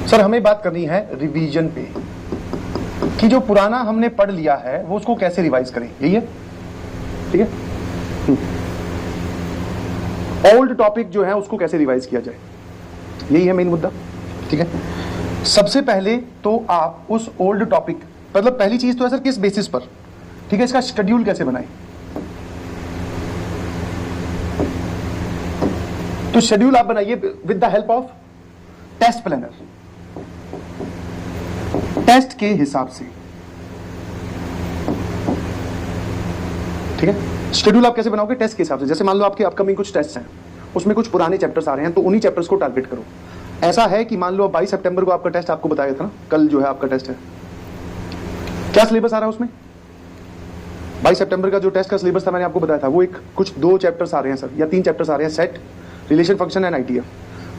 Sir हमें बात करनी है रिवीजन पे कि जो पुराना हमने पढ़ लिया है वो उसको कैसे रिवाइज करें, यही है। ठीक है, ओल्ड टॉपिक जो है उसको कैसे रिवाइज किया जाए, यही है मेन मुद्दा। ठीक है, सबसे पहले तो आप उस ओल्ड टॉपिक, मतलब पहली चीज तो है सर किस बेसिस पर, ठीक है, इसका शेड्यूल कैसे बनाएं। तो शेड्यूल आप बनाइए with the help of test planner, test के हिसाब से। ठीक है, शेड्यूल आप कैसे बनाओगे, टेस्ट के हिसाब से। जैसे मान लो आपके अपकमिंग कुछ टेस्ट हैं, उसमें कुछ पुराने चैप्टर्स आ रहे हैं, तो उन्हीं चैप्टर्स को टारगेट करो। ऐसा है कि मान लो 22 सितंबर को आपका टेस्ट, आपको बताया था ना, कल जो है आपका टेस्ट है, क्या सिलेबस आ रहा है उसमें। 22 सितंबर का जो टेस्ट का सिलेबस था मैंने आपको बताया था, वो एक कुछ 2 चैप्टर्स आ रहे हैं सर, या 3 चैप्टर्स आ रहे हैं, set, relation function and ITF.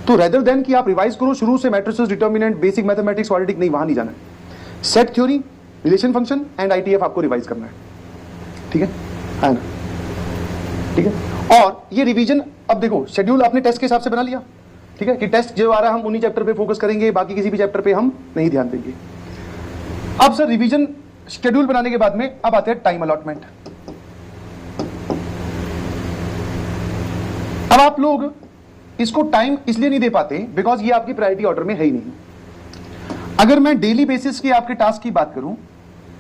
तो रेदर देन कि आप रिवाइज करो शुरू से matrices, determinant, basic mathematics, quadratic, नहीं, वहां नहीं जाना है। Set theory, relation function and ITF आपको रिवाइज करना है। ठीक है ना, ठीक है। और ये रिवीजन, अब देखो शेड्यूल आपने टेस्ट के हिसाब से बना लिया, ठीक है, कि टेस्ट जो आ रहा है हम उन्हीं चैप्टर पे फोकस करेंगे, बाकी किसी भी चैप्टर पे हम नहीं ध्यान देंगे। अब सर रिवीजन शेड्यूल बनाने के बाद में अब आते हैं टाइम अलॉटमेंट। अब आप लोग इसको टाइम इसलिए नहीं दे पाते बिकॉज ये आपकी प्रायोरिटी ऑर्डर में है ही नहीं। अगर मैं डेली बेसिस की आपके टास्क की बात करूं,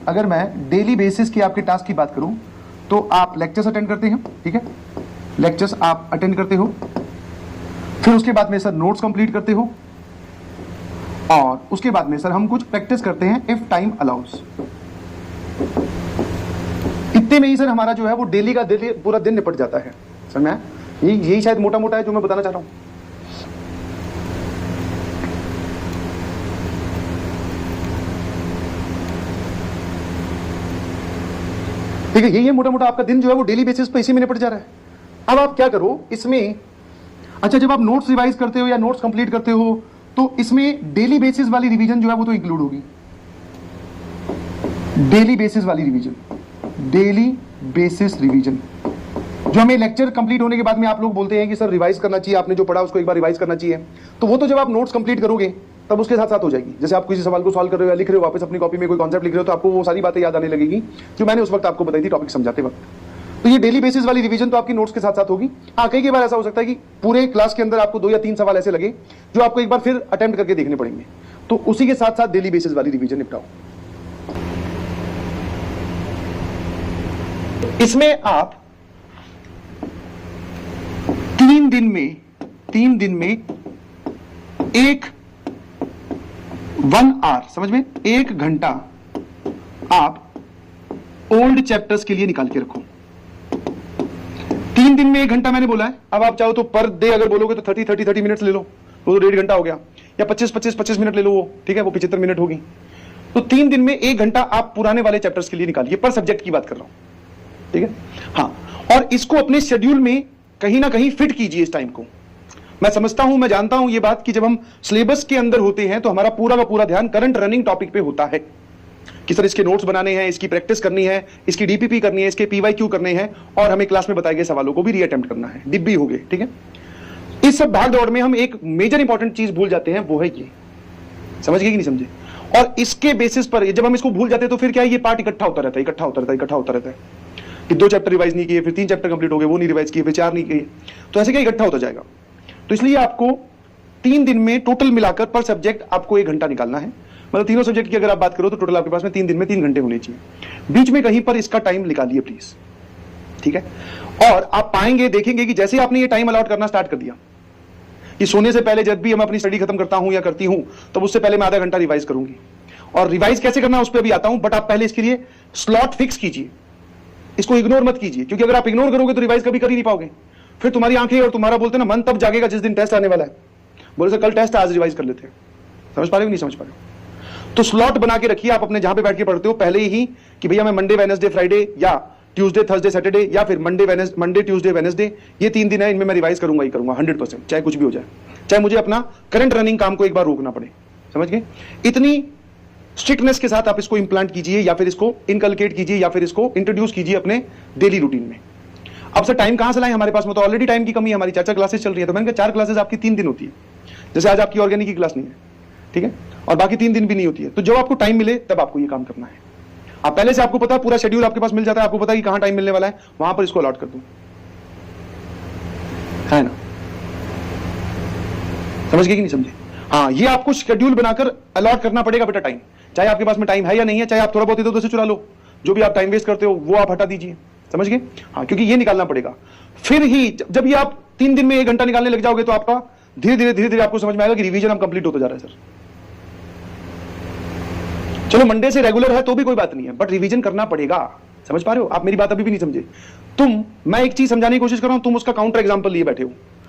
अगर मैं डेली बेसिस की आपके टास्क की बात करूं, तो आप लेक्चर्स अटेंड करते हैं, ठीक है, लेक्चर्स आप अटेंड करते हो, फिर उसके बाद में सर नोट्स कंप्लीट करते हो, और उसके बाद में सर हम कुछ प्रैक्टिस करते हैं इफ टाइम अलाउस। इतने में ही सर हमारा जो है वो डेली का पूरा दिन निपट जाता है। सर मैं यही शायद मोटा मोटा है जो मैं बताना चाह रहा हूं। ठीक है, यही है मोटा मोटा आपका दिन जो है वो डेली बेसिस पे इसी में निपट जा रहा है। अब आप क्या करो इसमें, अच्छा जब आप नोट्स रिवाइज करते हो या नोट्स कंप्लीट करते हो, तो इसमें डेली बेसिस वाली रिवीजन जो है वो तो इंक्लूड होगी। डेली बेसिस वाली रिवीजन, डेली बेसिस रिवीजन जो हमें लेक्चर कंप्लीट होने के बाद में आप लोग बोलते हैं कि सर रिवाइज करना चाहिए, आपने जो पढ़ा उसको एक बार रिवाइज करना चाहिए, तो वो तो जब आप नोट्स कंप्लीट करोगे तब उसके साथ साथ हो जाएगी। जैसे आप किसी सवाल को सॉल्व कर रहे हो या लिख रहे हो, वापस अपनी कॉपी में कोई कॉन्सेप्ट लिख रहे हो, तो आपको वो सारी बातें याद आने लगेगी जो मैंने उस वक्त आपको बताई थी टॉपिक समझाते वक्त। तो ये डेली बेसिस वाली रिवीजन तो आपकी नोट्स के साथ साथ होगी। हाँ, कई बार ऐसा हो सकता है कि पूरे क्लास के अंदर आपको 2 या 3 सवाल ऐसे लगे जो आपको एक बार फिर अटेम्प्ट करके देखने पड़ेंगे, तो उसी के साथ साथ डेली बेसिस वाली रिवीजन निपटाओ। इसमें आप 3 दिन में 1 आवर, समझ में, 1 घंटा आप ओल्ड चैप्टर्स के लिए निकाल के रखो। 3 दिन में 1 घंटा मैंने बोला है। अब आप चाहो तो पर डे अगर बोलोगे तो 30 मिनट्स ले लो, वो तो 1.5 घंटा हो गया, या 25 मिनट ले लो, वो ठीक है, वो 75 मिनट होगी। तो 3 दिन में 1 घंटा आप पुराने वाले चैप्टर्स के लिए निकालिए, पर सब्जेक्ट की बात कर रहा हूं, ठीक है। हाँ, और इसको अपने शेड्यूल में कहीं ना कहीं फिट कीजिए इस टाइम को। मैं समझता हूं, मैं जानता हूं ये बात कि जब हम सिलेबस के अंदर होते हैं तो हमारा पूरा का पूरा ध्यान करंट रनिंग टॉपिक पे होता है कि सर इसके नोट्स बनाने हैं, इसकी प्रैक्टिस करनी है, इसकी डीपीपी करनी है, इसके पीवाईक्यू करने हैं, और हमें क्लास में बताए गए सवालों को भी रीअटेम्प्ट करना है, डिब्बी हो गए, ठीक है। इस सब भाग दौड़ में हम एक मेजर इंपॉर्टेंट चीज भूल जाते हैं, वो है ये, समझ गए कि नहीं समझे। और इसके बेसिस पर जब हम इसको भूल जाते हैं तो फिर क्या है, ये पार्ट इकट्ठा होता रहता है कि 2 चैप्टर रिवाइज नहीं किए, फिर 3 चैप्टर कंप्लीट हो गए, वो नहीं रिवाइज किए, फिर 4 नहीं किए, तो ऐसे क्या इकट्ठा होता जाएगा। तो इसलिए आपको 3 दिन में टोटल मिलाकर पर सब्जेक्ट आपको 1 घंटा निकालना है। मतलब तीनों सब्जेक्ट की अगर आप बात करो तो टोटल आपके पास में 3 दिन में 3 घंटे होने चाहिए। बीच में कहीं पर इसका टाइम निकालिए प्लीज, ठीक है। और आप पाएंगे, देखेंगे कि जैसे आपने ये टाइम अलॉट करना स्टार्ट कर दिया, कि सोने से पहले जब भी हम अपनी स्टडी खत्म करता हूं या करती हूं, तब उससे पहले मैं आधा घंटा रिवाइज करूंगी। और रिवाइज कैसे करना है उस पर भी आता हूं, बट आप पहले इसके लिए स्लॉट फिक्स कीजिए, इसको इग्नोर मत कीजिए, क्योंकि अगर आप इग्नोर करोगे तो रिवाइज कभी कर ही नहीं पाओगे। फिर तुम्हारी आंखें और तुम्हारा बोलते ना मन तब जागेगा जिस दिन टेस्ट आने वाला है, बोले सर कल टेस्ट आज रिवाइज कर लेते हैं। समझ पा रहे हो नहीं समझ पा रहे हो। तो स्लॉट बना के रखिए आप अपने, जहां पे बैठ के पढ़ते हो पहले ही, कि भैया मैं मंडे वेडनेसडे फ्राइडे, या ट्यूसडे थर्सडे सैटरडे, या फिर मंडे ट्यूसडे वेडनेसडे, ये 3 दिन है, इनमें मैं रिवाइज करूंगा ही करूंगा 100%, चाहे कुछ भी हो जाए, चाहे मुझे अपना करंट रनिंग काम को एक बार रोकना पड़े। समझ गए। इतनी स्ट्रिक्टनेस के साथ आप इसको इंप्लांट कीजिए, या फिर इसको इनकलकेट कीजिए, या फिर इसको इंट्रोड्यूस कीजिए अपने डेली रूटीन में। अब सर टाइम कहां से लाएं, हमारे पास में तो ऑलरेडी टाइम की कमी है, हमारी 4 क्लासेस चल रही है, तो मैंने कहा 4 क्लासेस आपकी 3 दिन होती है। जैसे आज आपकी ऑर्गेनिक की क्लास नहीं है, ठीक है, और बाकी 3 दिन भी नहीं होती है। तो जब आपको टाइम मिले तब आपको ये काम करना है। आप पहले से, आपको पता है, पूरा शेड्यूल आपके पास मिल जाता है, आपको पता है कि कहां टाइम मिलने वाला है, वहां पर इसको अलॉट कर दो, है ना? समझ गए कि नहीं समझे? हाँ, ये आपको शेड्यूल बनाकर अलॉट करना पड़ेगा बेटा टाइम, चाहे आपके पास में टाइम है या नहीं है, चाहे आप थोड़ा बहुत इधर उधर से चुरा लो, जो भी आप टाइम वेस्ट करते हो वो आप हटा दीजिए। समझ गए? हाँ, क्योंकि ये निकालना पड़ेगा। फिर ही जब ये आप 3 दिन में 1 घंटा निकालने लग जाओगे तो आपका धीरे धीरे आपको समझ में आएगा कि रिवीजन अब कंप्लीट होता जा रहा है। सर चलो, मंडे से रेगुलर है तो भी कोई बात नहीं है, बट रिवीजन करना पड़ेगा। समझ पा रहे हो? आप मेरी बात अभी भी नहीं समझे। मैं एक चीज समझाने की कोशिश कर रहा हूं, तुम उसका काउंटर एग्जांपल लिए बैठे हो।